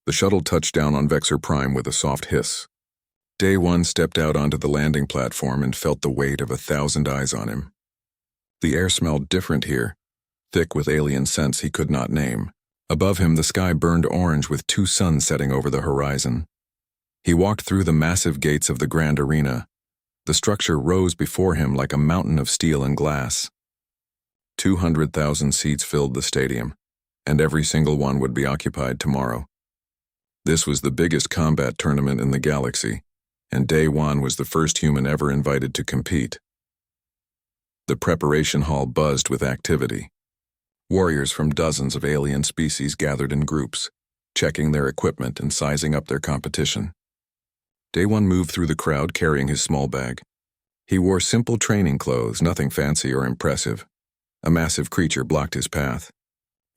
The shuttle touched down on Vexor Prime with a soft hiss. Day One stepped out onto the landing platform and felt the weight of 1,000 eyes on him. The air smelled different here, thick with alien scents he could not name. Above him, the sky burned orange with 2 suns setting over the horizon. He walked through the massive gates of the grand arena. The structure rose before him like a mountain of steel and glass. 200,000 seats filled the stadium, and every single one would be occupied tomorrow. This was the biggest combat tournament in the galaxy, and Day One was the first human ever invited to compete. The preparation hall buzzed with activity. Warriors from dozens of alien species gathered in groups, checking their equipment and sizing up their competition. Day One moved through the crowd carrying his small bag. He wore simple training clothes, nothing fancy or impressive. A massive creature blocked his path.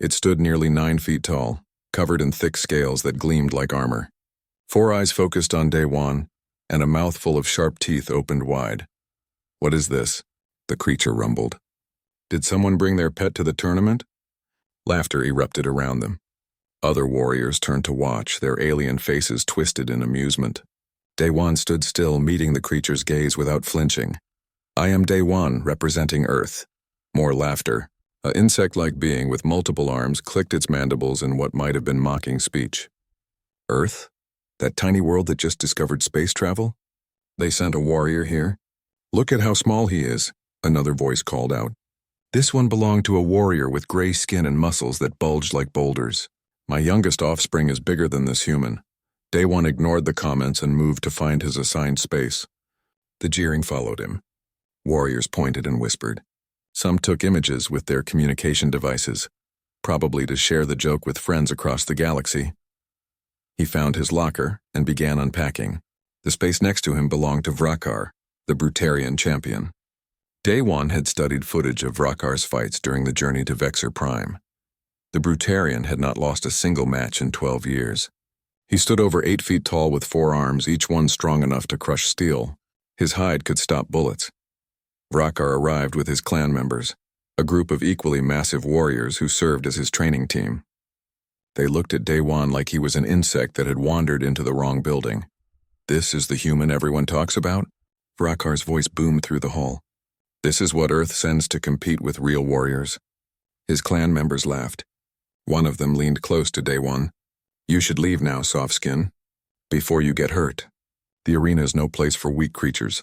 It stood nearly 9 feet tall, covered in thick scales that gleamed like armor. 4 eyes focused on Day One, and a mouthful of sharp teeth opened wide. "What is this?" the creature rumbled. "Did someone bring their pet to the tournament?" Laughter erupted around them. Other warriors turned to watch, their alien faces twisted in amusement. Day One stood still, meeting the creature's gaze without flinching. "I am Day One, representing Earth." More laughter. An insect-like being with multiple arms clicked its mandibles in what might have been mocking speech. "Earth? That tiny world that just discovered space travel? They sent a warrior here? Look at how small he is," another voice called out. "This one belonged to a warrior with gray skin and muscles that bulged like boulders. My youngest offspring is bigger than this human." Day One ignored the comments and moved to find his assigned space. The jeering followed him. Warriors pointed and whispered. Some took images with their communication devices, probably to share the joke with friends across the galaxy. He found his locker and began unpacking. The space next to him belonged to Vrakar, the Brutarian champion. Day One had studied footage of Vrakar's fights during the journey to Vexor Prime. The Brutarian had not lost a single match in 12 years. He stood over 8 feet tall with 4 arms, each one strong enough to crush steel. His hide could stop bullets. Vrakar arrived with his clan members, a group of equally massive warriors who served as his training team. They looked at Day One like he was an insect that had wandered into the wrong building. "This is the human everyone talks about?" Vrakar's voice boomed through the hall. "This is what Earth sends to compete with real warriors?" His clan members laughed. One of them leaned close to Day One. "You should leave now, Softskin, before you get hurt. The arena is no place for weak creatures."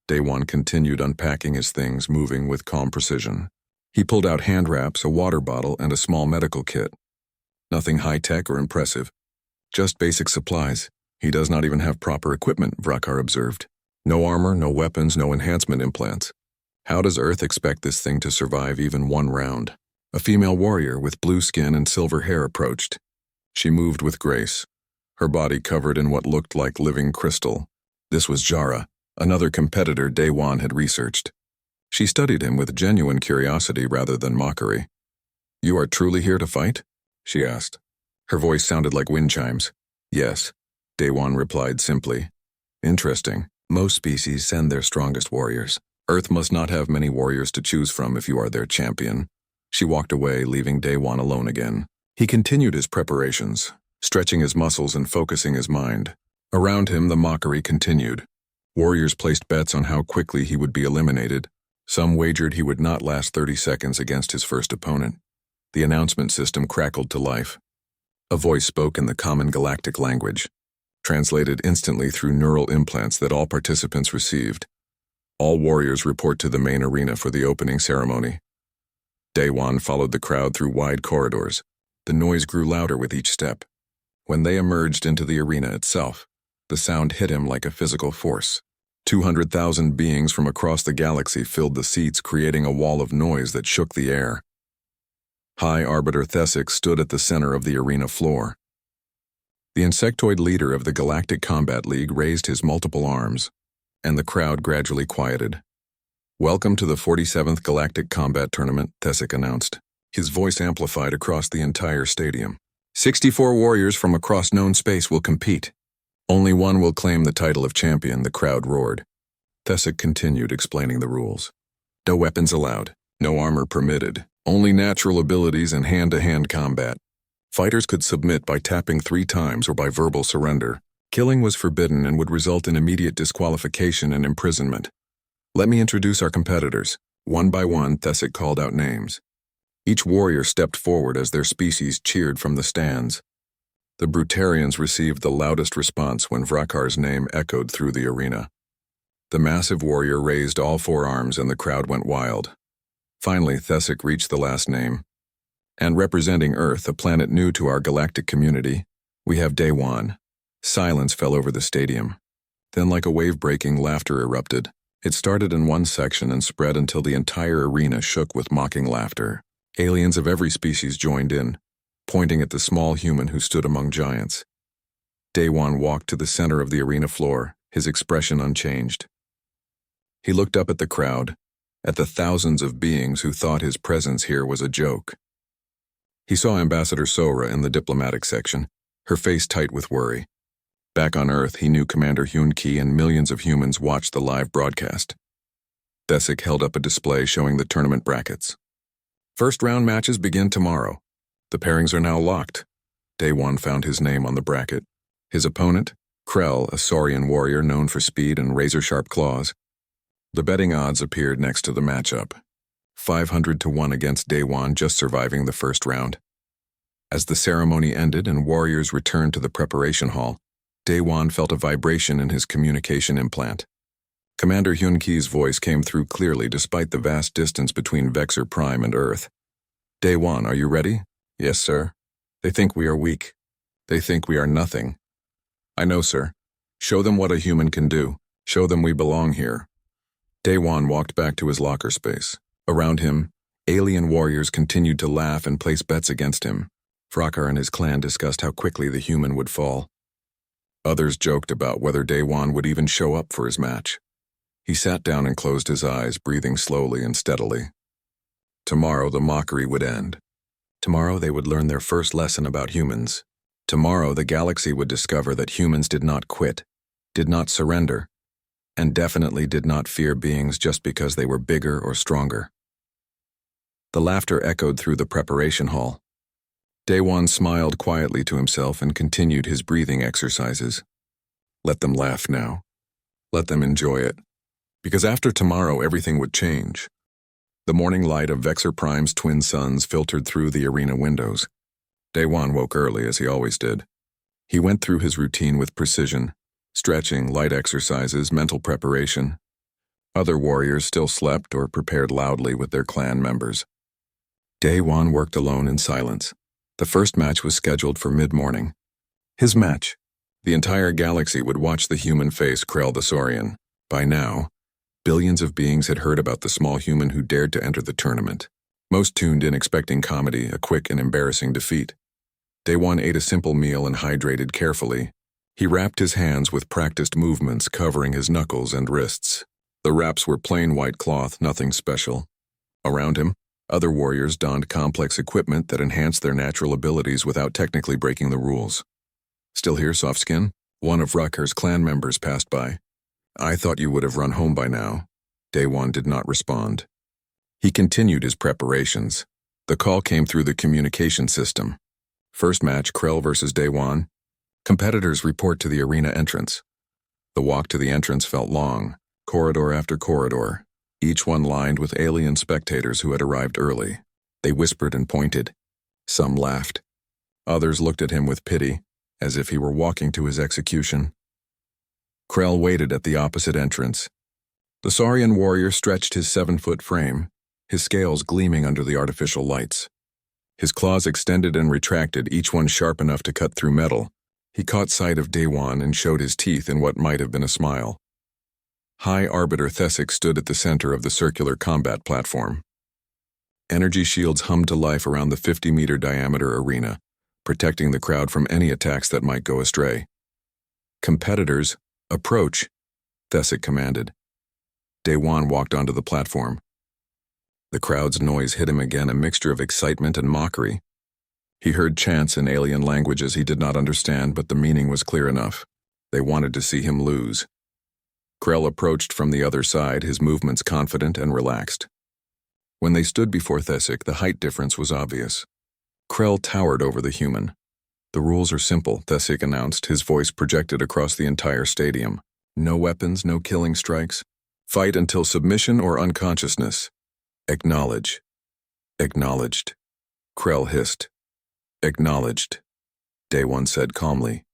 Day One continued unpacking his things, moving with calm precision. He pulled out hand wraps, a water bottle, and a small medical kit. Nothing high-tech or impressive. Just basic supplies. "He does not even have proper equipment," Vrakar observed. "No armor, no weapons, no enhancement implants. How does Earth expect this thing to survive even 1 round?" A female warrior with blue skin and silver hair approached. She moved with grace, her body covered in what looked like living crystal. This was Jara, another competitor Day One had researched. She studied him with genuine curiosity rather than mockery. "You are truly here to fight?" she asked. Her voice sounded like wind chimes. "Yes," Day One replied simply. "Interesting. Most species send their strongest warriors. Earth must not have many warriors to choose from if you are their champion." She walked away, leaving Day One alone again. He continued his preparations, stretching his muscles and focusing his mind. Around him, the mockery continued. Warriors placed bets on how quickly he would be eliminated. Some wagered he would not last 30 seconds against his first opponent. The announcement system crackled to life. A voice spoke in the common galactic language, translated instantly through neural implants that all participants received. "All warriors report to the main arena for the opening ceremony." Day One followed the crowd through wide corridors. The noise grew louder with each step. When they emerged into the arena itself, the sound hit him like a physical force. 200,000 beings from across the galaxy filled the seats, creating a wall of noise that shook the air. High Arbiter Thesic stood at the center of the arena floor. The insectoid leader of the Galactic Combat League raised his multiple arms, and the crowd gradually quieted. "Welcome to the 47th Galactic Combat Tournament," Thesic announced. His voice amplified across the entire stadium. 64 warriors from across known space will compete. Only one will claim the title of champion," the crowd roared. Thesic continued explaining the rules. "No weapons allowed, no armor permitted, only natural abilities and hand-to-hand combat. Fighters could submit by tapping 3 times or by verbal surrender. Killing was forbidden and would result in immediate disqualification and imprisonment. Let me introduce our competitors. One by one, Thesic called out names. Each warrior stepped forward as their species cheered from the stands. The Brutarians received the loudest response when Vrakar's name echoed through the arena. The massive warrior raised all 4 arms and the crowd went wild. Finally, Thesic reached the last name. And representing Earth, a planet new to our galactic community, we have Day 1. Silence fell over the stadium. Then, like a wave-breaking, laughter erupted. It started in one section and spread until the entire arena shook with mocking laughter. Aliens of every species joined in, pointing at the small human who stood among giants. Day 1 walked to the center of the arena floor, his expression unchanged. He looked up at the crowd, at the thousands of beings who thought his presence here was a joke. He saw Ambassador Sora in the diplomatic section, her face tight with worry. Back on Earth, he knew Commander Hyun-Ki and millions of humans watched the live broadcast. Thesic held up a display showing the tournament brackets. First round matches begin tomorrow. The pairings are now locked. Day 1 found his name on the bracket. His opponent, Krell, a Saurian warrior known for speed and razor-sharp claws. The betting odds appeared next to the matchup. 500 to 1 against Day 1 just surviving the first round. As the ceremony ended and warriors returned to the preparation hall, Day 1 felt a vibration in his communication implant. Commander Hyun-Ki's voice came through clearly despite the vast distance between Vexor Prime and Earth. Day 1, are you ready? Yes, sir. They think we are weak. They think we are nothing. I know, sir. Show them what a human can do. Show them we belong here. Day 1 walked back to his locker space. Around him, alien warriors continued to laugh and place bets against him. Vrakar and his clan discussed how quickly the human would fall. Others joked about whether Day 1 would even show up for his match. He sat down and closed his eyes, breathing slowly and steadily. Tomorrow the mockery would end. Tomorrow they would learn their first lesson about humans. Tomorrow the galaxy would discover that humans did not quit, did not surrender, and definitely did not fear beings just because they were bigger or stronger. The laughter echoed through the preparation hall. Day 1 smiled quietly to himself and continued his breathing exercises. Let them laugh now. Let them enjoy it. Because after tomorrow everything would change. The morning light of Vexor Prime's twin suns filtered through the arena windows. Day 1 woke early as he always did. He went through his routine with precision, stretching, light exercises, mental preparation. Other warriors still slept or prepared loudly with their clan members. Day 1 worked alone in silence. The first match was scheduled for mid-morning. His match. The entire galaxy would watch the human face Krell the Saurian. By now, billions of beings had heard about the small human who dared to enter the tournament. Most tuned in expecting comedy, a quick and embarrassing defeat. Day 1 ate a simple meal and hydrated carefully. He wrapped his hands with practiced movements covering his knuckles and wrists. The wraps were plain white cloth, nothing special. Around him, other warriors donned complex equipment that enhanced their natural abilities without technically breaking the rules. Still here, Softskin? One of Vrakar's clan members passed by. I thought you would have run home by now. Day 1 did not respond. He continued his preparations. The call came through the communication system. First match, Krell versus Day 1. Competitors report to the arena entrance. The walk to the entrance felt long, corridor after corridor, each one lined with alien spectators who had arrived early. They whispered and pointed. Some laughed. Others looked at him with pity, as if he were walking to his execution. Krell waited at the opposite entrance. The Saurian warrior stretched his 7-foot frame, his scales gleaming under the artificial lights. His claws extended and retracted, each one sharp enough to cut through metal. He caught sight of Day 1 and showed his teeth in what might have been a smile. High Arbiter Thesic stood at the center of the circular combat platform. Energy shields hummed to life around the 50-meter diameter arena, protecting the crowd from any attacks that might go astray. Competitors, approach, Thesic commanded. Day 1 walked onto the platform. The crowd's noise hit him again, a mixture of excitement and mockery. He heard chants in alien languages he did not understand, but the meaning was clear enough. They wanted to see him lose. Krell approached from the other side, his movements confident and relaxed. When they stood before Thesic, the height difference was obvious. Krell towered over the human. "The rules are simple," Thesik announced, his voice projected across the entire stadium. "No weapons, no killing strikes. Fight until submission or unconsciousness. Acknowledge." "Acknowledged," Krell hissed. "Acknowledged," Day One said calmly.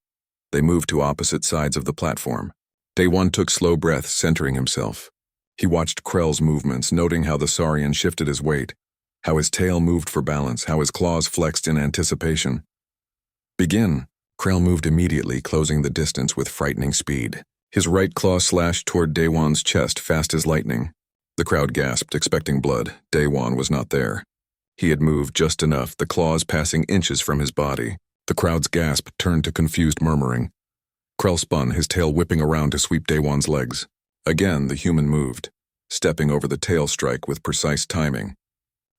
They moved to opposite sides of the platform. Day One took slow breaths, centering himself. He watched Krell's movements, noting how the Saurian shifted his weight, how his tail moved for balance, how his claws flexed in anticipation. "Begin." Krell moved immediately, closing the distance with frightening speed. His right claw slashed toward Day One's chest, fast as lightning. The crowd gasped, expecting blood. Day One was not there. He had moved just enough, the claws passing inches from his body. The crowd's gasp turned to confused murmuring. Krell spun, his tail whipping around to sweep Day One's legs. Again, the human moved, stepping over the tail strike with precise timing.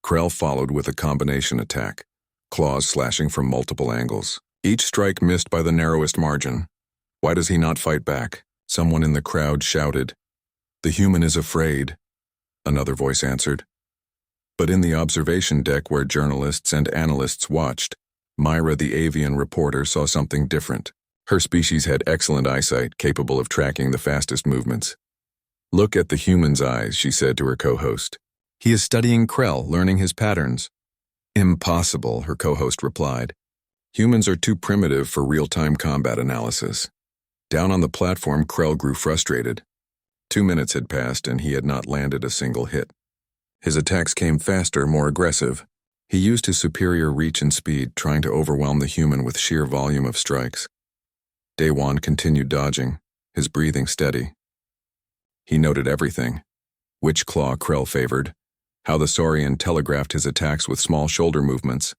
Krell followed with a combination attack, claws slashing from multiple angles. Each strike missed by the narrowest margin. "Why does he not fight back?" Someone in the crowd shouted. "The human is afraid," another voice answered. But in the observation deck where journalists and analysts watched, Myra the avian reporter saw something different. Her species had excellent eyesight, capable of tracking the fastest movements. "Look at the human's eyes," she said to her co-host. "He is studying Krell, learning his patterns." "Impossible," her co-host replied. "Humans are too primitive for real-time combat analysis." Down on the platform, Krell grew frustrated. 2 minutes had passed and he had not landed a single hit. His attacks came faster, more aggressive. He used his superior reach and speed, trying to overwhelm the human with sheer volume of strikes. Day One continued dodging, his breathing steady. He noted everything: which claw Krell favored, how the Saurian telegraphed his attacks with small shoulder movements,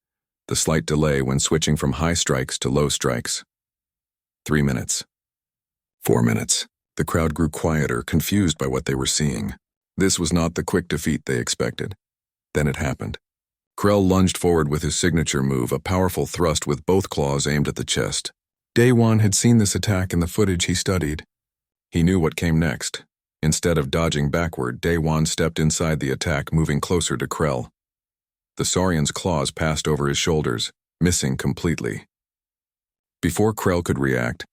the slight delay when switching from high strikes to low strikes. 3 minutes. 4 minutes. The crowd grew quieter, confused by what they were seeing. This was not the quick defeat they expected. Then it happened. Krell lunged forward with his signature move, a powerful thrust with both claws aimed at the chest. Day One had seen this attack in the footage he studied. He knew what came next. Instead of dodging backward, Day One stepped inside the attack, moving closer to Krell. The Saurian's claws passed over his shoulders, missing completely. Before Krell could react,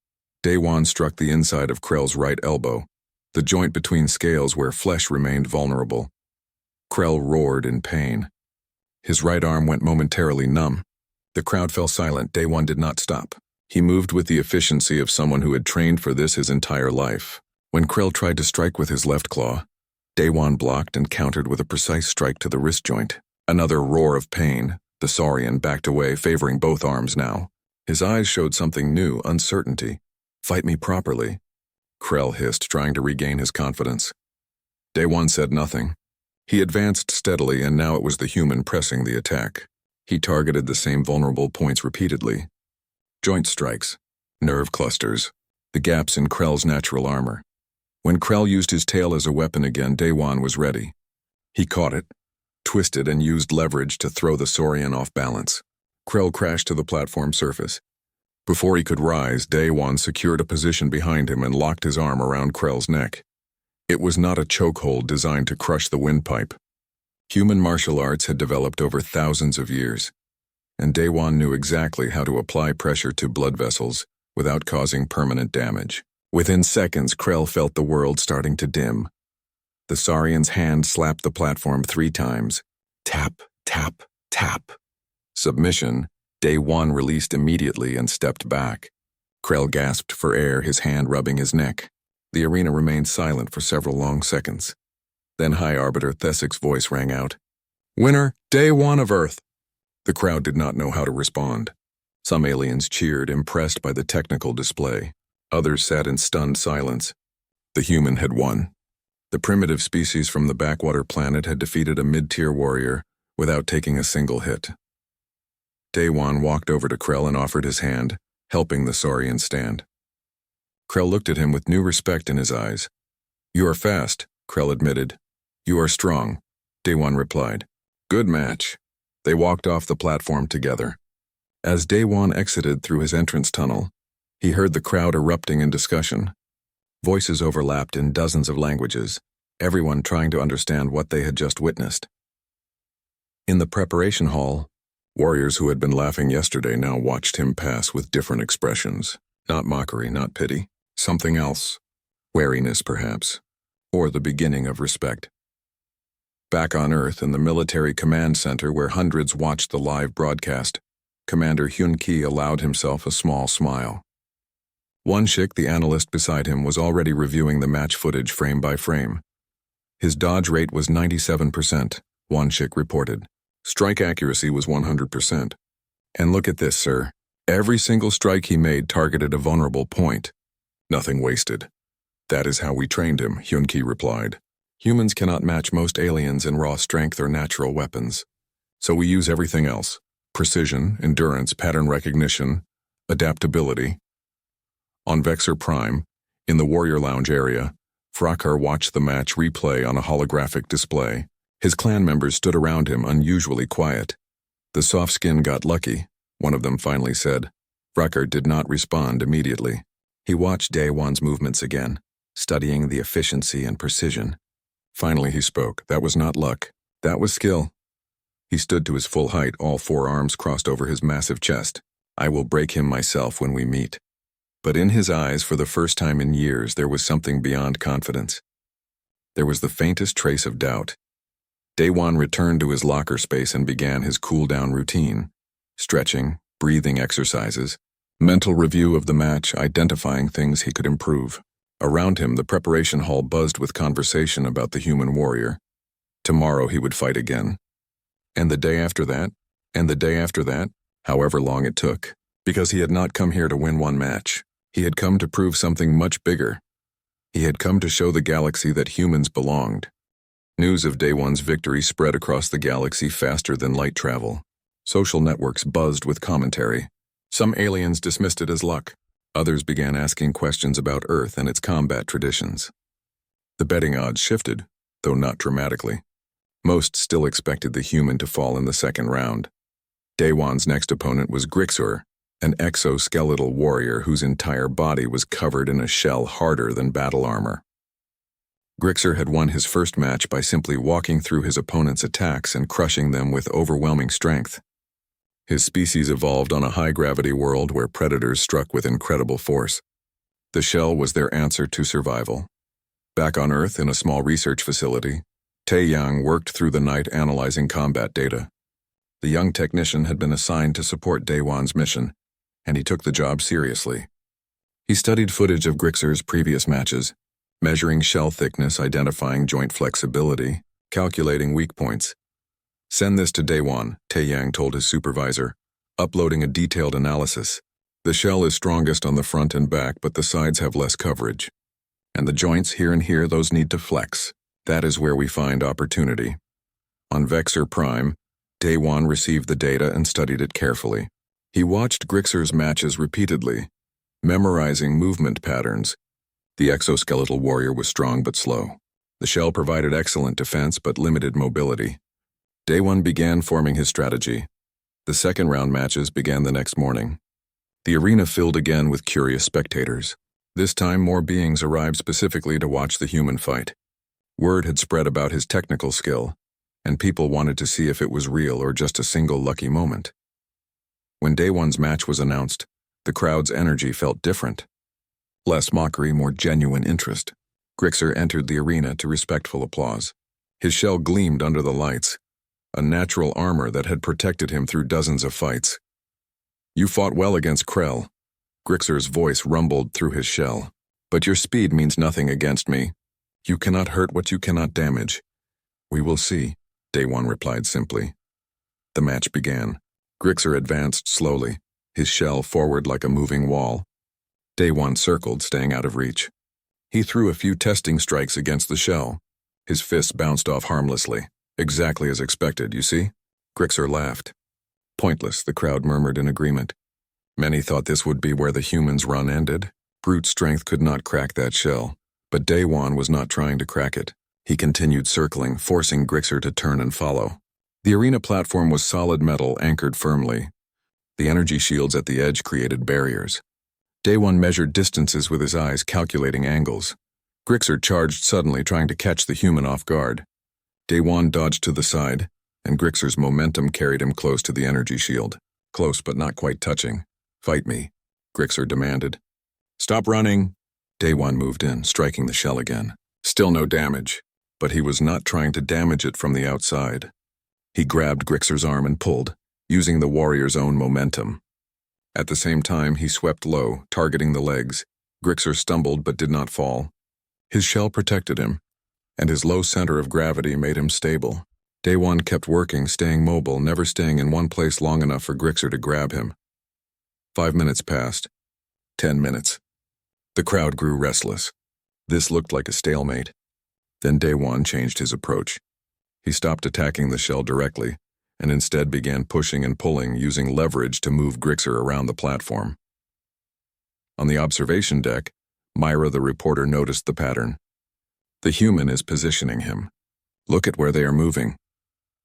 Day One struck the inside of Krell's right elbow, the joint between scales where flesh remained vulnerable. Krell roared in pain. His right arm went momentarily numb. The crowd fell silent. Day One did not stop. He moved with the efficiency of someone who had trained for this his entire life. When Krell tried to strike with his left claw, Day One blocked and countered with a precise strike to the wrist joint. Another roar of pain. The Saurian backed away, favoring both arms now. His eyes showed something new, uncertainty. "Fight me properly," Krell hissed, trying to regain his confidence. Day One said nothing. He advanced steadily, and now it was the human pressing the attack. He targeted the same vulnerable points repeatedly. Joint strikes, nerve clusters, the gaps in Krell's natural armor. When Krell used his tail as a weapon again, Day One was ready. He caught it, twisted, and used leverage to throw the Saurian off balance. Krell crashed to the platform surface. Before he could rise, Day One secured a position behind him and locked his arm around Krell's neck. It was not a chokehold designed to crush the windpipe. Human martial arts had developed over thousands of years, and Day One knew exactly how to apply pressure to blood vessels without causing permanent damage. Within seconds, Krell felt the world starting to dim. The Saurian's hand slapped the platform 3 times. Tap, tap, tap. Submission. Day One released immediately and stepped back. Krell gasped for air, his hand rubbing his neck. The arena remained silent for several long seconds. Then High Arbiter Thesik's voice rang out. "Winner, Day One of Earth." The crowd did not know how to respond. Some aliens cheered, impressed by the technical display. Others sat in stunned silence. The human had won. The primitive species from the backwater planet had defeated a mid-tier warrior without taking a single hit. Day One walked over to Krell and offered his hand, helping the Saurian stand. Krell looked at him with new respect in his eyes. "You are fast," Krell admitted. "You are strong," Day One replied. "Good match." They walked off the platform together. As Day One exited through his entrance tunnel, he heard the crowd erupting in discussion. Voices overlapped in dozens of languages, everyone trying to understand what they had just witnessed. In the preparation hall, Warriors who had been laughing yesterday now watched him pass with different expressions. Not mockery, not pity. Something else. Wariness, perhaps. Or the beginning of respect. Back on Earth in the military command center where hundreds watched the live broadcast, Commander Hyun-ki allowed himself a small smile. Won-shik, the analyst beside him, was already reviewing the match footage frame by frame. His dodge rate was 97%, Won-shik reported. Strike accuracy was 100%. And look at this, sir. Every single strike he made targeted a vulnerable point. Nothing wasted. That is how we trained him, Hyun-ki replied. Humans cannot match most aliens in raw strength or natural weapons. So we use everything else. Precision, endurance, pattern recognition, adaptability. On Vexor Prime, in the Warrior Lounge area, Frakar watched the match replay on a holographic display. His clan members stood around him, unusually quiet. The soft skin got lucky, one of them finally said. Frakar did not respond immediately. He watched Daewon's movements again, studying the efficiency and precision. Finally he spoke. That was not luck. That was skill. He stood to his full height, all four arms crossed over his massive chest. I will break him myself when we meet. But in his eyes, for the first time in years, there was something beyond confidence. There was the faintest trace of doubt. Daewon returned to his locker space and began his cool-down routine. Stretching, breathing exercises, mental review of the match, identifying things he could improve. Around him, the preparation hall buzzed with conversation about the human warrior. Tomorrow he would fight again. And the day after that, and the day after that, however long it took. Because he had not come here to win one match. He had come to prove something much bigger. He had come to show the galaxy that humans belonged. News of Daewon's victory spread across the galaxy faster than light travel. Social networks buzzed with commentary. Some aliens dismissed it as luck. Others began asking questions about Earth and its combat traditions. The betting odds shifted, though not dramatically. Most still expected the human to fall in the second round. Daewon's next opponent was Grixor, an exoskeletal warrior whose entire body was covered in a shell harder than battle armor. Grixor had won his first match by simply walking through his opponent's attacks and crushing them with overwhelming strength. His species evolved on a high-gravity world where predators struck with incredible force. The shell was their answer to survival. Back on Earth, in a small research facility, Tae-yang worked through the night analyzing combat data. The young technician had been assigned to support Daewon's mission, and he took the job seriously. He studied footage of Grixor's previous matches, measuring shell thickness, identifying joint flexibility, calculating weak points. Send this to Daewon, Tae-yang told his supervisor, uploading a detailed analysis. The shell is strongest on the front and back, but the sides have less coverage. And the joints here and here, those need to flex. That is where we find opportunity. On Vexor Prime, Daewon received the data and studied it carefully. He watched Grixor's matches repeatedly, memorizing movement patterns. The exoskeletal warrior was strong but slow. The shell provided excellent defense but limited mobility. Daewon began forming his strategy. The second-round matches began the next morning. The arena filled again with curious spectators. This time, more beings arrived specifically to watch the human fight. Word had spread about his technical skill, and people wanted to see if it was real or just a single lucky moment. When Daewon's match was announced, the crowd's energy felt different. Less mockery, more genuine interest. Grixor entered the arena to respectful applause. His shell gleamed under the lights, a natural armor that had protected him through dozens of fights. You fought well against Krell. Grixor's voice rumbled through his shell. But your speed means nothing against me. You cannot hurt what you cannot damage. We will see, Daewon replied simply. The match began. Grixor advanced slowly, his shell forward like a moving wall. Daewon circled, staying out of reach. He threw a few testing strikes against the shell. His fists bounced off harmlessly. Exactly as expected, you see? Grixor laughed. Pointless, the crowd murmured in agreement. Many thought this would be where the human's run ended. Brute strength could not crack that shell. But Daewon was not trying to crack it. He continued circling, forcing Grixor to turn and follow. The arena platform was solid metal anchored firmly. The energy shields at the edge created barriers. Daewon measured distances with his eyes, calculating angles. Grixor charged suddenly, trying to catch the human off guard. Daewon dodged to the side, and Grixer's momentum carried him close to the energy shield. Close but not quite touching. "Fight me," Grixer demanded. "Stop running." Day One moved in, striking the shell again. Still no damage, but he was not trying to damage it from the outside. He grabbed Grixer's arm and pulled, using the warrior's own momentum. At the same time, he swept low, targeting the legs. Grixer stumbled but did not fall. His shell protected him, and his low center of gravity made him stable. Day One kept working, staying mobile, never staying in one place long enough for Grixer to grab him. 5 minutes passed. 10 minutes. The crowd grew restless. This looked like a stalemate. Then Day One changed his approach. He stopped attacking the shell directly, and instead began pushing and pulling, using leverage to move Grixer around the platform. On the observation deck, Myra the reporter noticed the pattern. The human is positioning him. Look at where they are moving.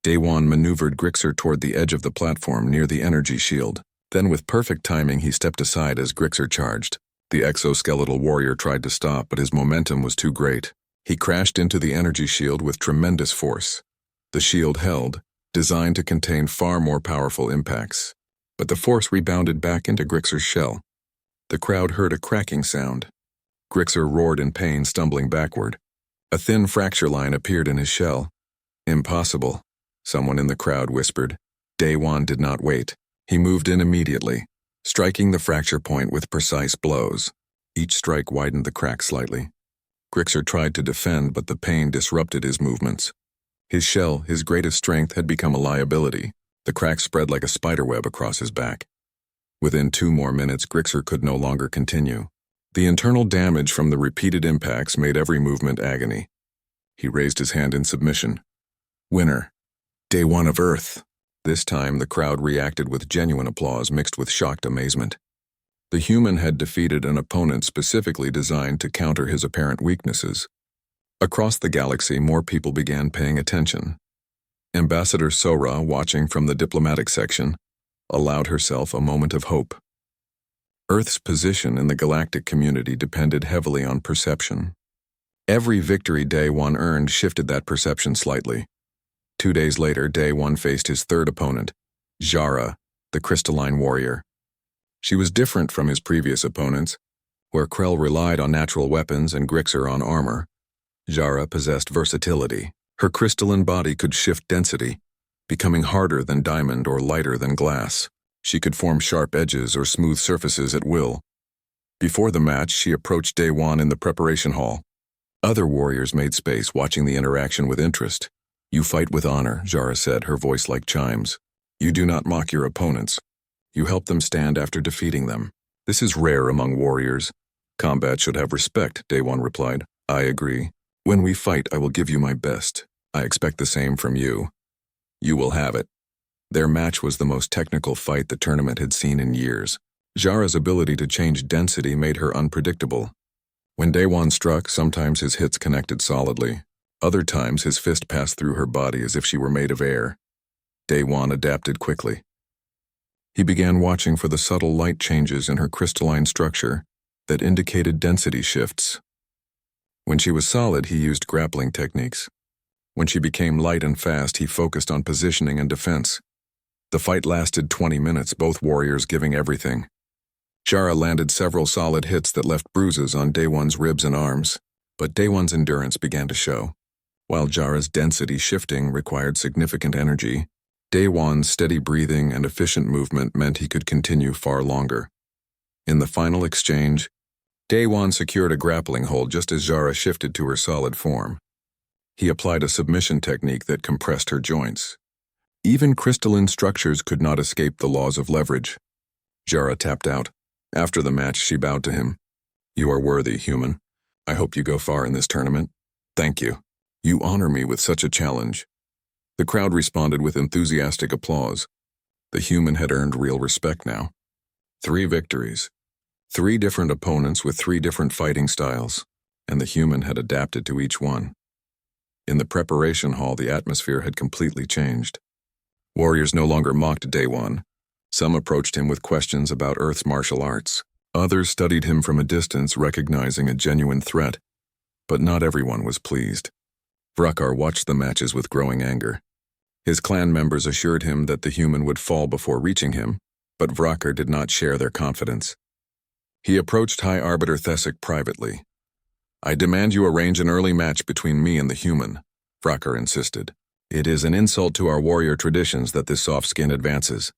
Day One maneuvered Grixer toward the edge of the platform near the energy shield. Then with perfect timing he stepped aside as Grixer charged. The exoskeletal warrior tried to stop, but his momentum was too great. He crashed into the energy shield with tremendous force. The shield held, designed to contain far more powerful impacts. But the force rebounded back into Grixer's shell. The crowd heard a cracking sound. Grixer roared in pain, stumbling backward. A thin fracture line appeared in his shell. "Impossible," someone in the crowd whispered. Day One did not wait. He moved in immediately, striking the fracture point with precise blows. Each strike widened the crack slightly. Grixer tried to defend, but the pain disrupted his movements. His shell, his greatest strength, had become a liability. The crack spread like a spiderweb across his back. Within 2 more minutes, Grixer could no longer continue. The internal damage from the repeated impacts made every movement agony. He raised his hand in submission. "Winner. Day One of Earth." This time, the crowd reacted with genuine applause mixed with shocked amazement. The human had defeated an opponent specifically designed to counter his apparent weaknesses. Across the galaxy, more people began paying attention. Ambassador Sora, watching from the diplomatic section, allowed herself a moment of hope. Earth's position in the galactic community depended heavily on perception. Every victory Day One earned shifted that perception slightly. 2 days later, Day One faced his third opponent, Jara, the crystalline warrior. She was different from his previous opponents, where Krell relied on natural weapons and Grixer on armor. Jara possessed versatility. Her crystalline body could shift density, becoming harder than diamond or lighter than glass. She could form sharp edges or smooth surfaces at will. Before the match, she approached Day One in the preparation hall. Other warriors made space, watching the interaction with interest. "You fight with honor," Jara said, her voice like chimes. "You do not mock your opponents. You help them stand after defeating them. This is rare among warriors. Combat should have respect," Day One replied. "I agree. When we fight, I will give you my best. I expect the same from you. You will have it." Their match was the most technical fight the tournament had seen in years. Jara's ability to change density made her unpredictable. When Day One struck, sometimes his hits connected solidly. Other times his fist passed through her body as if she were made of air. Day One adapted quickly. He began watching for the subtle light changes in her crystalline structure that indicated density shifts. When she was solid, he used grappling techniques. When she became light and fast, he focused on positioning and defense. The fight lasted 20 minutes, both warriors giving everything. Jara landed several solid hits that left bruises on Day One's ribs and arms, but Day One's endurance began to show. While Jara's density shifting required significant energy, Day One's steady breathing and efficient movement meant he could continue far longer. In the final exchange, Day One secured a grappling hold just as Jara shifted to her solid form. He applied a submission technique that compressed her joints. Even crystalline structures could not escape the laws of leverage. Jara tapped out. After the match, she bowed to him. "You are worthy, human. I hope you go far in this tournament. Thank you. You honor me with such a challenge." The crowd responded with enthusiastic applause. The human had earned real respect now. 3 victories. 3 different opponents with 3 different fighting styles, and the human had adapted to each one. In the preparation hall, the atmosphere had completely changed. Warriors no longer mocked Day One. Some approached him with questions about Earth's martial arts. Others studied him from a distance, recognizing a genuine threat. But not everyone was pleased. Vrakar watched the matches with growing anger. His clan members assured him that the human would fall before reaching him, but Vrakar did not share their confidence. He approached High Arbiter Thesic privately. "I demand you arrange an early match between me and the human," Vrakar insisted. "It is an insult to our warrior traditions that this soft skin advances."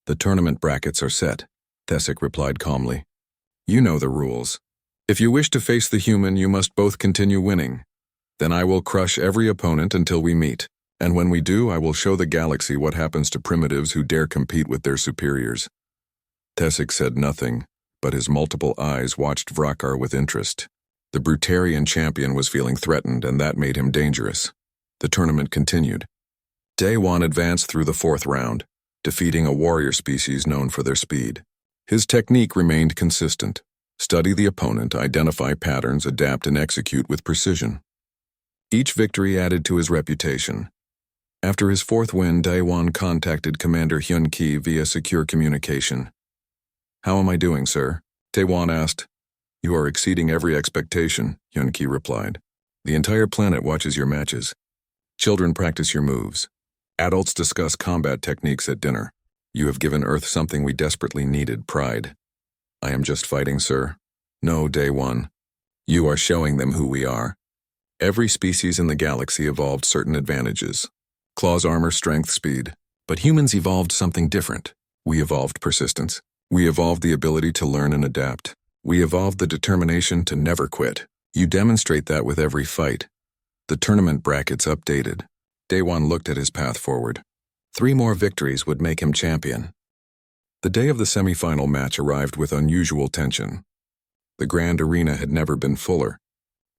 "The tournament brackets are set," Thesic replied calmly. "You know the rules. If you wish to face the human, you must both continue winning. Then I will crush every opponent until we meet, and when we do, I will show the galaxy what happens to primitives who dare compete with their superiors." Thesic said nothing, but his multiple eyes watched Vrakar with interest. The Brutarian champion was feeling threatened, and that made him dangerous. The tournament continued. Day 1 advanced through the 4th round, defeating a warrior species known for their speed. His technique remained consistent. Study the opponent, identify patterns, adapt, and execute with precision. Each victory added to his reputation. After his 4th win, Day 1 contacted Commander Hyun Ki via secure communication. "How am I doing, sir?" Day 1 asked. "You are exceeding every expectation," Hyun Ki replied. "The entire planet watches your matches. Children practice your moves. Adults discuss combat techniques at dinner. You have given Earth something we desperately needed, pride." "I am just fighting, sir." "No, Day 1. You are showing them who we are. Every species in the galaxy evolved certain advantages. Claws, armor, strength, speed. But humans evolved something different. We evolved persistence. We evolved the ability to learn and adapt. We evolved the determination to never quit. You demonstrate that with every fight." The tournament brackets updated. Day 1 looked at his path forward. 3 more victories would make him champion. The day of the semi-final match arrived with unusual tension. The grand arena had never been fuller.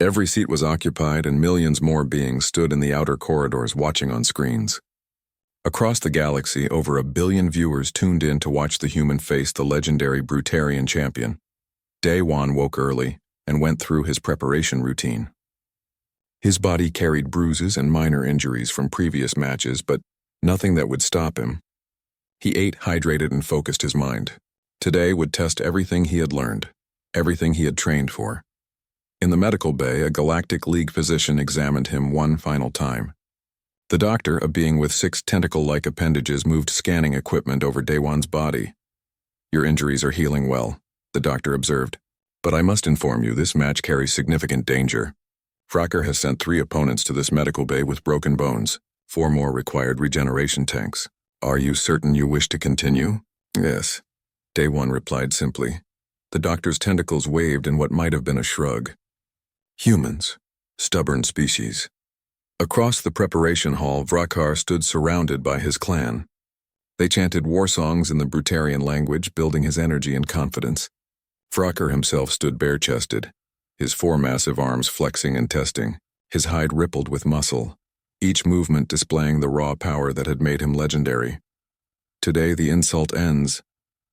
Every seat was occupied, and millions more beings stood in the outer corridors watching on screens. Across the galaxy, over 1 billion viewers tuned in to watch the human face the legendary Brutarian champion. Day 1 woke early and went through his preparation routine. His body carried bruises and minor injuries from previous matches, but nothing that would stop him. He ate, hydrated, and focused his mind. Today would test everything he had learned, everything he had trained for. In the medical bay, a Galactic League physician examined him one final time. The doctor, a being with 6 tentacle-like appendages, moved scanning equipment over Day 1's body. "Your injuries are healing well," the doctor observed. "But I must inform you, this match carries significant danger. Vrakar has sent 3 opponents to this medical bay with broken bones. 4 more required regeneration tanks. Are you certain you wish to continue?" "Yes," Day 1 replied simply. The doctor's tentacles waved in what might have been a shrug. "Humans, stubborn species." Across the preparation hall, Vrakar stood surrounded by his clan. They chanted war songs in the Brutarian language, building his energy and confidence. Vrakar himself stood bare-chested, his 4 massive arms flexing and testing. His hide rippled with muscle, each movement displaying the raw power that had made him legendary. "Today the insult ends,"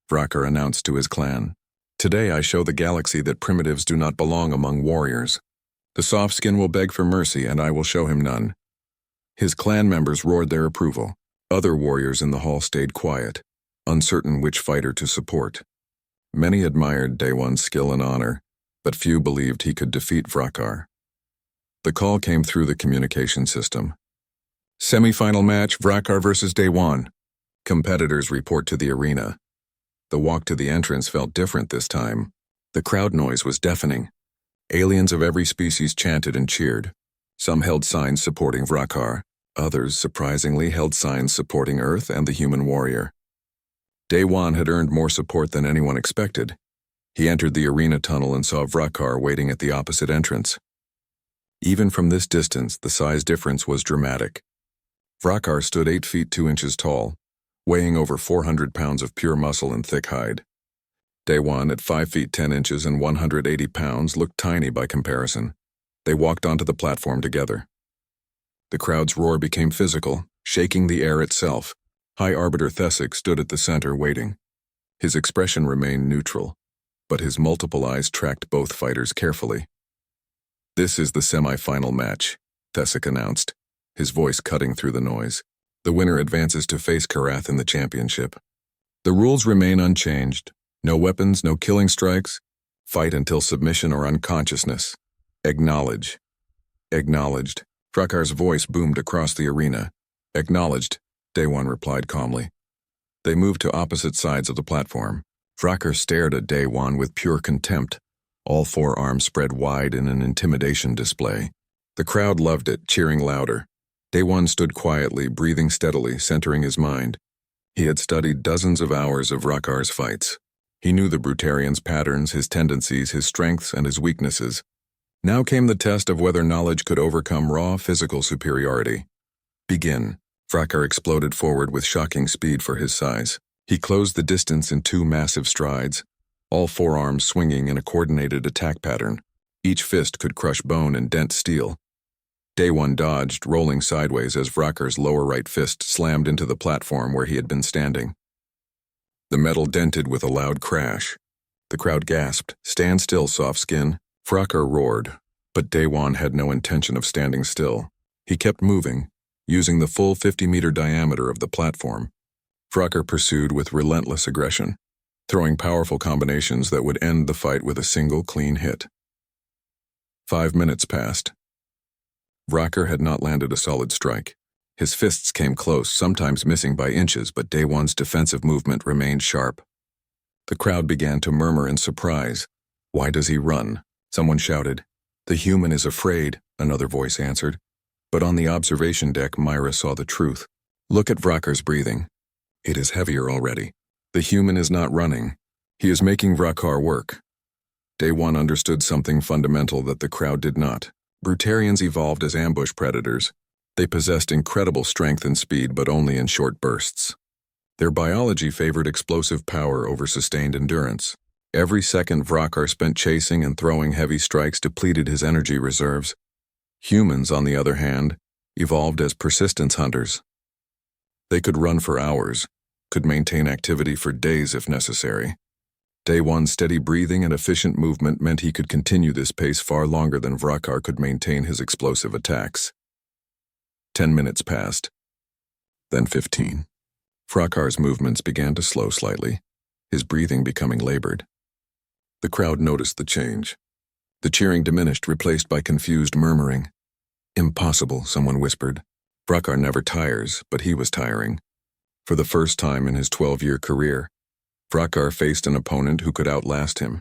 Vrakar announced to his clan. "Today I show the galaxy that primitives do not belong among warriors. The soft skin will beg for mercy, and I will show him none." His clan members roared their approval. Other warriors in the hall stayed quiet, uncertain which fighter to support. Many admired Day 1's skill and honor, but few believed he could defeat Vrakar. The call came through the communication system. "Semi-final match, Vrakar versus Day 1. Competitors report to the arena." The walk to the entrance felt different this time. The crowd noise was deafening. Aliens of every species chanted and cheered. Some held signs supporting Vrakar. Others, surprisingly, held signs supporting Earth and the human warrior. Day 1 had earned more support than anyone expected. He entered the arena tunnel and saw Vrakar waiting at the opposite entrance. Even from this distance, the size difference was dramatic. Vrakar stood 8 feet 2 inches tall, weighing over 400 pounds of pure muscle and thick hide. Day 1, at 5 feet 10 inches and 180 pounds, looked tiny by comparison. They walked onto the platform together. The crowd's roar became physical, shaking the air itself. High Arbiter Thesic stood at the center waiting. His expression remained neutral, but his multiple eyes tracked both fighters carefully. "This is the semi-final match," Thesic announced, his voice cutting through the noise. "The winner advances to face Karath in the championship. The rules remain unchanged. No weapons, no killing strikes. Fight until submission or unconsciousness. Acknowledge." "Acknowledged." Vrakar's voice boomed across the arena. Acknowledged, Day One replied calmly. They moved to opposite sides of the platform. Vracker stared at Day One with pure contempt, all four arms spread wide in an intimidation display. The crowd loved it, cheering louder. Day One stood quietly, breathing steadily, centering his mind. He had studied dozens of hours of Vrackar's fights. He knew the Brutarian's patterns, his tendencies, his strengths, and his weaknesses. Now came the test of whether knowledge could overcome raw physical superiority. Begin. Vracker exploded forward with shocking speed for his size. He closed the distance in two massive strides, all four arms swinging in a coordinated attack pattern. Each fist could crush bone and dent steel. Day One dodged, rolling sideways as Vracker's lower right fist slammed into the platform where he had been standing. The metal dented with a loud crash. The crowd gasped. Stand still, soft skin. Vracker roared, but Day One had no intention of standing still. He kept moving, using the full 50-meter diameter of the platform. Vracker pursued with relentless aggression, throwing powerful combinations that would end the fight with a single clean hit. 5 minutes passed. Vracker had not landed a solid strike. His fists came close, sometimes missing by inches, but Day One's defensive movement remained sharp. The crowd began to murmur in surprise. Why does he run? Someone shouted. The human is afraid, another voice answered. But on the observation deck, Myra saw the truth. Look at Vracker's breathing. It is heavier already. The human is not running. He is making Vracker work. Day One understood something fundamental that the crowd did not. Brutarians evolved as ambush predators. They possessed incredible strength and speed, but only in short bursts. Their biology favored explosive power over sustained endurance. Every second Vracker spent chasing and throwing heavy strikes depleted his energy reserves. Humans, on the other hand, evolved as persistence hunters. They could run for hours, could maintain activity for days if necessary. Day One's steady breathing and efficient movement meant he could continue this pace far longer than Vracker could maintain his explosive attacks. 10 minutes passed. Then 15. Vracker's movements began to slow slightly, his breathing becoming labored. The crowd noticed the change. The cheering diminished, replaced by confused murmuring. Impossible, someone whispered. Vracker never tires, but he was tiring. For the first time in his 12-year career, Vracker faced an opponent who could outlast him.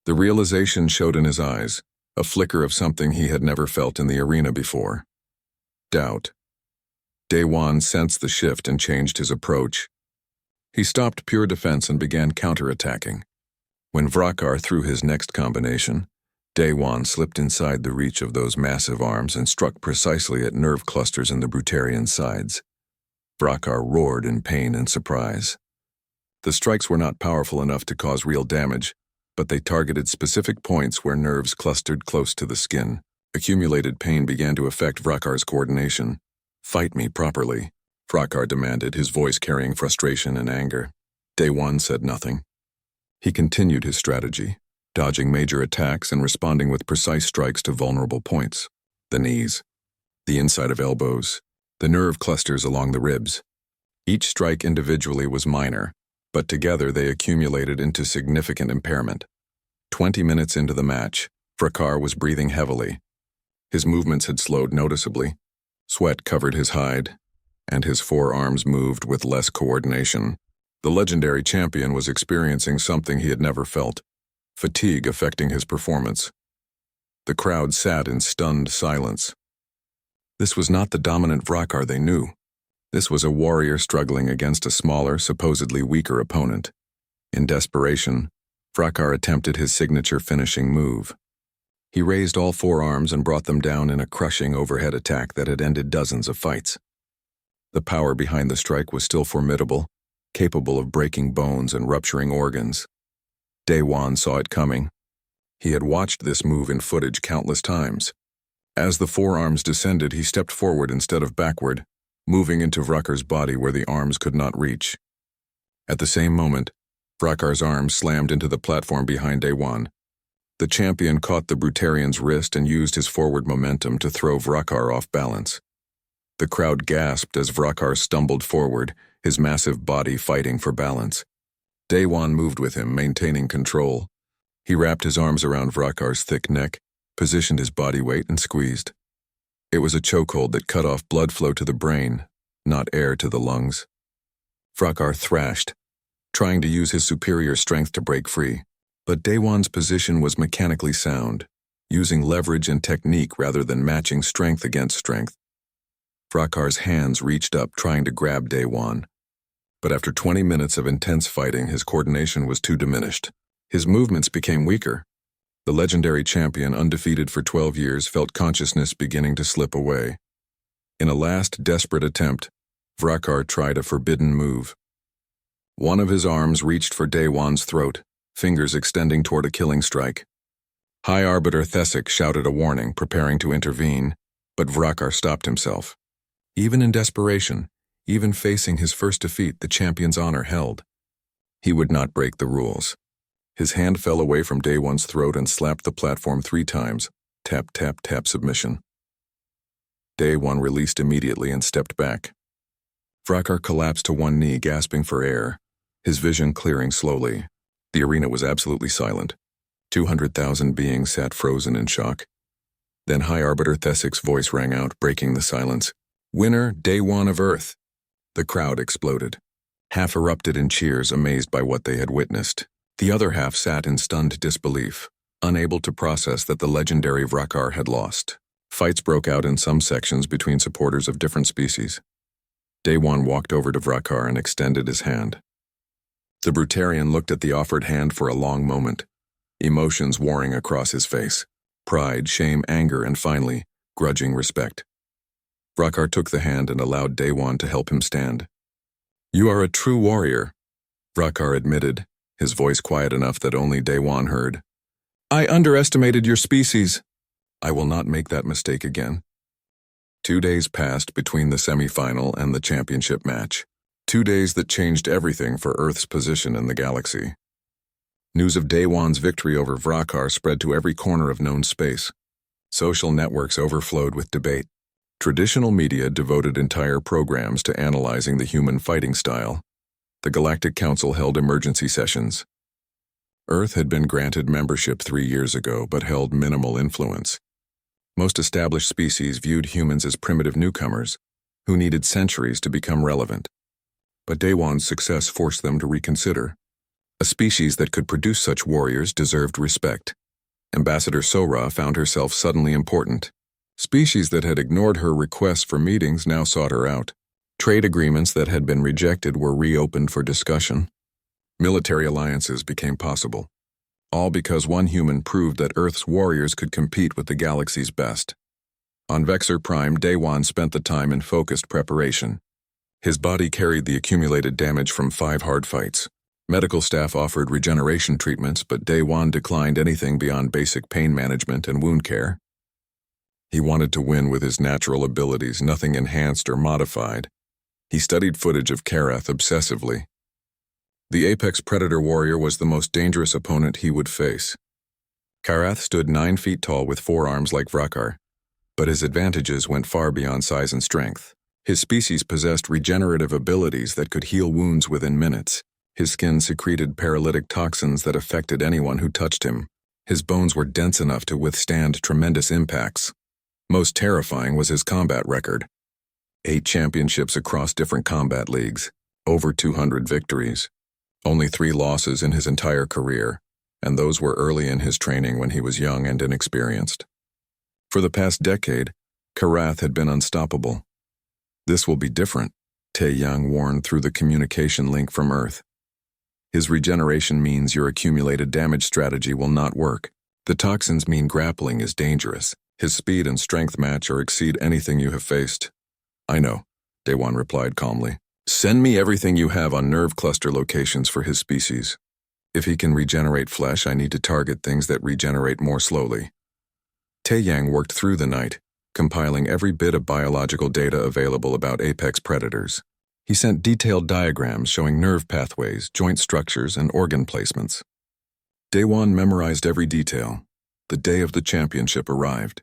The realization showed in his eyes, a flicker of something he had never felt in the arena before. Doubt. Day One sensed the shift and changed his approach. He stopped pure defense and began counterattacking. When Vracker threw his next combination, Day One slipped inside the reach of those massive arms and struck precisely at nerve clusters in the Brutarian's sides. Vracker roared in pain and surprise. The strikes were not powerful enough to cause real damage, but they targeted specific points where nerves clustered close to the skin. Accumulated pain began to affect Vracker's coordination. Fight me properly, Vracker demanded, his voice carrying frustration and anger. Day One said nothing. He continued his strategy, dodging major attacks and responding with precise strikes to vulnerable points. The knees, the inside of elbows, the nerve clusters along the ribs. Each strike individually was minor, but together they accumulated into significant impairment. 20 minutes into the match, Vracker was breathing heavily. His movements had slowed noticeably. Sweat covered his hide, and his forearms moved with less coordination. The legendary champion was experiencing something he had never felt, fatigue affecting his performance. The crowd sat in stunned silence. This was not the dominant Vracker they knew. This was a warrior struggling against a smaller, supposedly weaker opponent. In desperation, Vracker attempted his signature finishing move. He raised all four arms and brought them down in a crushing overhead attack that had ended dozens of fights. The power behind the strike was still formidable, capable of breaking bones and rupturing organs. Day One saw it coming. He had watched this move in footage countless times. As the forearms descended, he stepped forward instead of backward, moving into Vracker's body where the arms could not reach. At the same moment, Vracker's arms slammed into the platform behind Day One. The champion caught the Brutarian's wrist and used his forward momentum to throw Vracker off balance. The crowd gasped as Vracker stumbled forward, his massive body fighting for balance. Day One moved with him, maintaining control. He wrapped his arms around Vracker's thick neck, positioned his body weight, and squeezed. It was a chokehold that cut off blood flow to the brain, not air to the lungs. Vrakar thrashed, trying to use his superior strength to break free, but Daewon's position was mechanically sound, using leverage and technique rather than matching strength against strength. Vrakar's hands reached up trying to grab Daewon, but after 20 minutes of intense fighting, his coordination was too diminished. His movements became weaker. The legendary champion, undefeated for 12 years, felt consciousness beginning to slip away. In a last desperate attempt, Vrakar tried a forbidden move. One of his arms reached for Daewon's throat, fingers extending toward a killing strike. High Arbiter Thesic shouted a warning, preparing to intervene, but Vrakar stopped himself. Even in desperation, even facing his first defeat, the champion's honor held. He would not break the rules. His hand fell away from Daewon's throat and slapped the platform 3 times. Tap, tap, tap, submission. Daewon released immediately and stepped back. Vrakar collapsed to one knee, gasping for air, his vision clearing slowly. The arena was absolutely silent. 200,000 beings sat frozen in shock. Then High Arbiter Thesic's voice rang out, breaking the silence. "Winner, Daewon of Earth." The crowd exploded. Half erupted in cheers, amazed by what they had witnessed. The other half sat in stunned disbelief, unable to process that the legendary Vrakar had lost. Fights broke out in some sections between supporters of different species. Daewon walked over to Vrakar and extended his hand. The Brutarian looked at the offered hand for a long moment, emotions warring across his face. Pride, shame, anger, and finally, grudging respect. Vrakar took the hand and allowed Daewon to help him stand. "You are a true warrior," Vrakar admitted, his voice quiet enough that only Daewon heard. "I underestimated your species. I will not make that mistake again." 2 days passed between the semi-final and the championship match. 2 days that changed everything for Earth's position in the galaxy. News of Daewon's victory over Vrakar spread to every corner of known space. Social networks overflowed with debate. Traditional media devoted entire programs to analyzing the human fighting style. The Galactic Council held emergency sessions. Earth had been granted membership 3 years ago, but held minimal influence. Most established species viewed humans as primitive newcomers, who needed centuries to become relevant. But Daewon's success forced them to reconsider. A species that could produce such warriors deserved respect. Ambassador Sora found herself suddenly important. Species that had ignored her requests for meetings now sought her out. Trade agreements that had been rejected were reopened for discussion. Military alliances became possible. All because one human proved that Earth's warriors could compete with the galaxy's best. On Vexor Prime, Daewon spent the time in focused preparation. His body carried the accumulated damage from 5 hard fights. Medical staff offered regeneration treatments, but Daewon declined anything beyond basic pain management and wound care. He wanted to win with his natural abilities, nothing enhanced or modified. He studied footage of Karath obsessively. The apex predator warrior was the most dangerous opponent he would face. Karath stood 9 feet tall with 4 arms like Vrakar, but his advantages went far beyond size and strength. His species possessed regenerative abilities that could heal wounds within minutes. His skin secreted paralytic toxins that affected anyone who touched him. His bones were dense enough to withstand tremendous impacts. Most terrifying was his combat record. 8 championships across different combat leagues, over 200 victories. Only 3 losses in his entire career, and those were early in his training when he was young and inexperienced. For the past decade, Karath had been unstoppable. "This will be different," Tae-Yang warned through the communication link from Earth. "His regeneration means your accumulated damage strategy will not work. The toxins mean grappling is dangerous. His speed and strength match or exceed anything you have faced." "I know," Daewon replied calmly. "Send me everything you have on nerve cluster locations for his species. If he can regenerate flesh, I need to target things that regenerate more slowly." Tae-Yang worked through the night, compiling every bit of biological data available about apex predators. He sent detailed diagrams showing nerve pathways, joint structures, and organ placements. Daewon memorized every detail. The day of the championship arrived.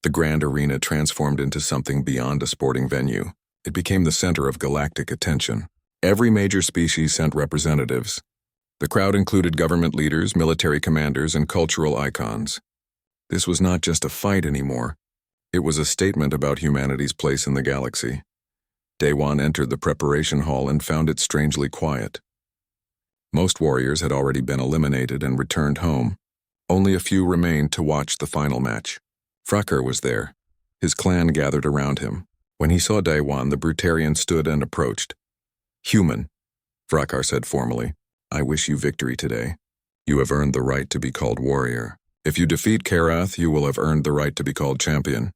The grand arena transformed into something beyond a sporting venue. It became the center of galactic attention. Every major species sent representatives. The crowd included government leaders, military commanders, and cultural icons. This was not just a fight anymore. It was a statement about humanity's place in the galaxy. Daewon entered the preparation hall and found it strangely quiet. Most warriors had already been eliminated and returned home. Only a few remained to watch the final match. Fracker was there. His clan gathered around him. When he saw Daewon, the Brutarian stood and approached. "Human," Fracker said formally, "I wish you victory today. You have earned the right to be called warrior. If you defeat Karath, you will have earned the right to be called champion."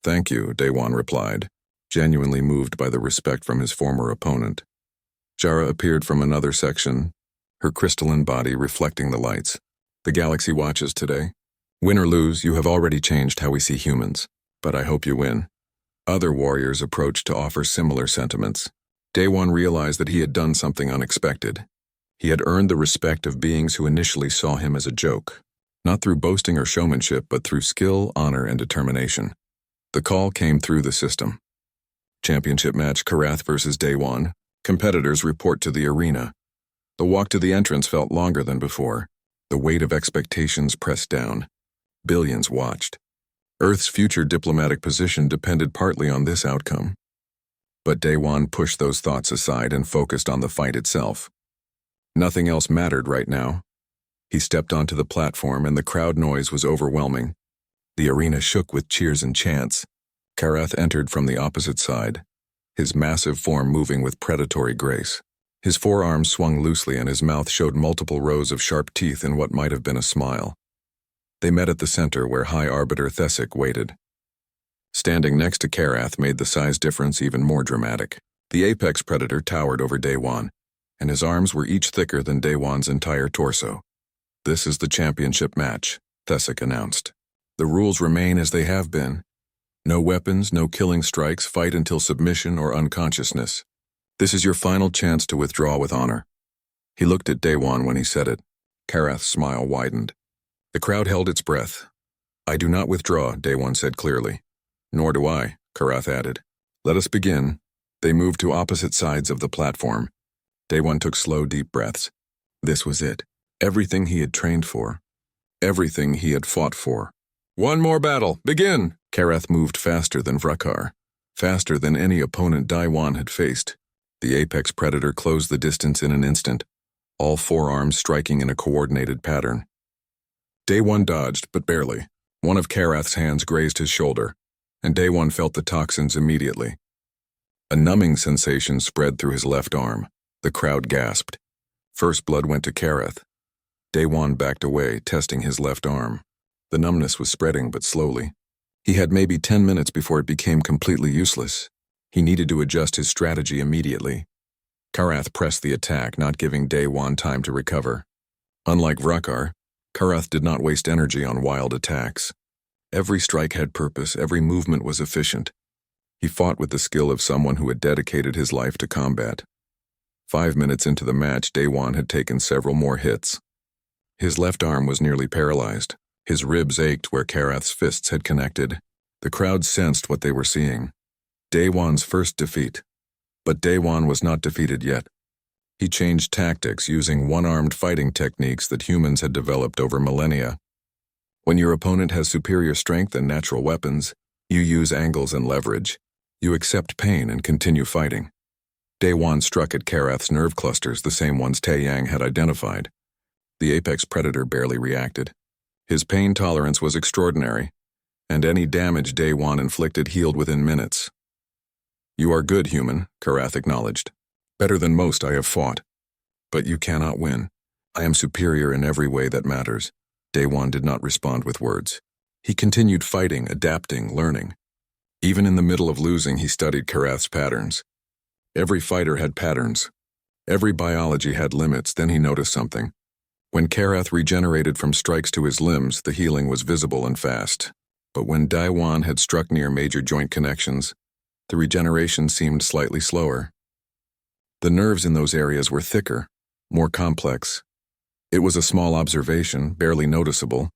"Thank you," Daewon replied, genuinely moved by the respect from his former opponent. Jara appeared from another section, her crystalline body reflecting the lights. "The galaxy watches today. Win or lose, you have already changed how we see humans, but I hope you win." Other warriors approached to offer similar sentiments. Daewon realized that he had done something unexpected. He had earned the respect of beings who initially saw him as a joke, not through boasting or showmanship, but through skill, honor, and determination. The call came through the system. Championship match, Karath versus Daewon. Competitors report to the arena. The walk to the entrance felt longer than before. The weight of expectations pressed down. Billions watched. Earth's future diplomatic position depended partly on this outcome. But Daewon pushed those thoughts aside and focused on the fight itself. Nothing else mattered right now. He stepped onto the platform and the crowd noise was overwhelming. The arena shook with cheers and chants. Karath entered from the opposite side, his massive form moving with predatory grace. His forearms swung loosely and his mouth showed multiple rows of sharp teeth in what might have been a smile. They met at the center where High Arbiter Thesic waited. Standing next to Karath made the size difference even more dramatic. The apex predator towered over Daewon, and his arms were each thicker than Daewon's entire torso. "This is the championship match," Thesic announced. "The rules remain as they have been. No weapons, no killing strikes, fight until submission or unconsciousness. This is your final chance to withdraw with honor." He looked at Daewon when he said it. Karath's smile widened. The crowd held its breath. "I do not withdraw," Daewon said clearly. "Nor do I," Karath added. "Let us begin." They moved to opposite sides of the platform. Daewon took slow, deep breaths. This was it. Everything he had trained for. Everything he had fought for. "One more battle. Begin!" Karath moved faster than Vrakar. Faster than any opponent Daewon had faced. The apex predator closed the distance in an instant, all forearms striking in a coordinated pattern. Daewon dodged, but barely. One of Karath's hands grazed his shoulder, and Daewon felt the toxins immediately. A numbing sensation spread through his left arm. The crowd gasped. First blood went to Karath. Daewon backed away, testing his left arm. The numbness was spreading, but slowly. He had maybe 10 minutes before it became completely useless. He needed to adjust his strategy immediately. Karath pressed the attack, not giving Daewon time to recover. Unlike Vrakar, Karath did not waste energy on wild attacks. Every strike had purpose, every movement was efficient. He fought with the skill of someone who had dedicated his life to combat. 5 minutes into the match, Daewon had taken several more hits. His left arm was nearly paralyzed. His ribs ached where Karath's fists had connected. The crowd sensed what they were seeing. Daewon's first defeat. But Daewon was not defeated yet. He changed tactics using one-armed fighting techniques that humans had developed over millennia. When your opponent has superior strength and natural weapons, you use angles and leverage. You accept pain and continue fighting. Daewon struck at Karath's nerve clusters, the same ones Taeyang had identified. The apex predator barely reacted. His pain tolerance was extraordinary, and any damage Daewon inflicted healed within minutes. "You are good, human," Karath acknowledged. "Better than most I have fought. But you cannot win. I am superior in every way that matters." Daewon did not respond with words. He continued fighting, adapting, learning. Even in the middle of losing, he studied Karath's patterns. Every fighter had patterns. Every biology had limits. Then he noticed something. When Karath regenerated from strikes to his limbs, the healing was visible and fast. But when Daewon had struck near major joint connections, the regeneration seemed slightly slower. The nerves in those areas were thicker, more complex. It was a small observation, barely noticeable.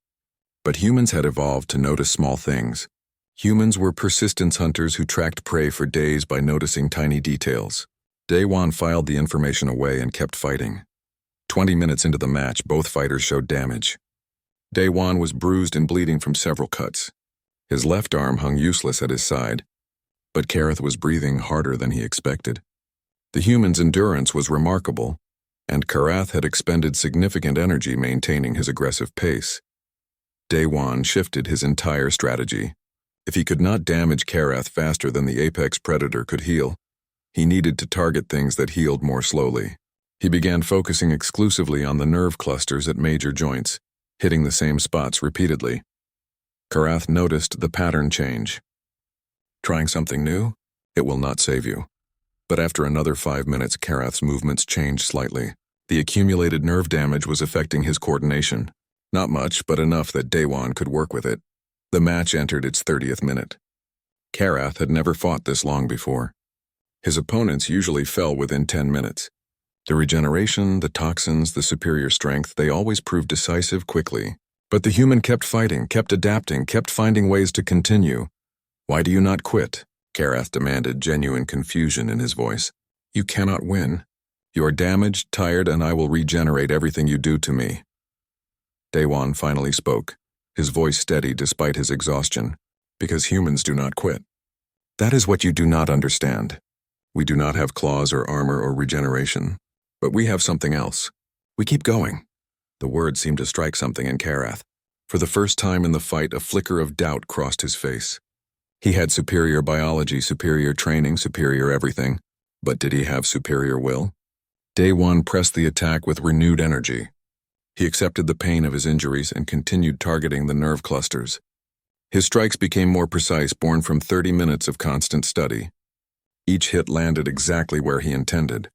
But humans had evolved to notice small things. Humans were persistence hunters who tracked prey for days by noticing tiny details. Daewon filed the information away and kept fighting. 20 minutes into the match, both fighters showed damage. Daewon was bruised and bleeding from several cuts. His left arm hung useless at his side. but Kareth was breathing harder than he expected. The human's endurance was remarkable, and Karath had expended significant energy maintaining his aggressive pace. Daewon shifted his entire strategy. If he could not damage Karath faster than the apex predator could heal, he needed to target things that healed more slowly. He began focusing exclusively on the nerve clusters at major joints, hitting the same spots repeatedly. Karath noticed the pattern change. Trying something new? It will not save you. But after another 5 minutes, Karath's movements changed slightly. The accumulated nerve damage was affecting his coordination. Not much, but enough that Daewon could work with it. The match entered its 30th minute. Karath had never fought this long before. His opponents usually fell within 10 minutes. The regeneration, the toxins, the superior strength, they always proved decisive quickly. But the human kept fighting, kept adapting, kept finding ways to continue. "Why do you not quit?" Karath demanded, genuine confusion in his voice. "You cannot win. You are damaged, tired, and I will regenerate everything you do to me." Daewon finally spoke, his voice steady despite his exhaustion, "Because humans do not quit. That is what you do not understand. We do not have claws or armor or regeneration, but we have something else. We keep going." The words seemed to strike something in Karath. For the first time in the fight, a flicker of doubt crossed his face. He had superior biology, superior training, superior everything, but did he have superior will? Daewon pressed the attack with renewed energy. He accepted the pain of his injuries and continued targeting the nerve clusters. His strikes became more precise, born from 30 minutes of constant study. Each hit landed exactly where he intended.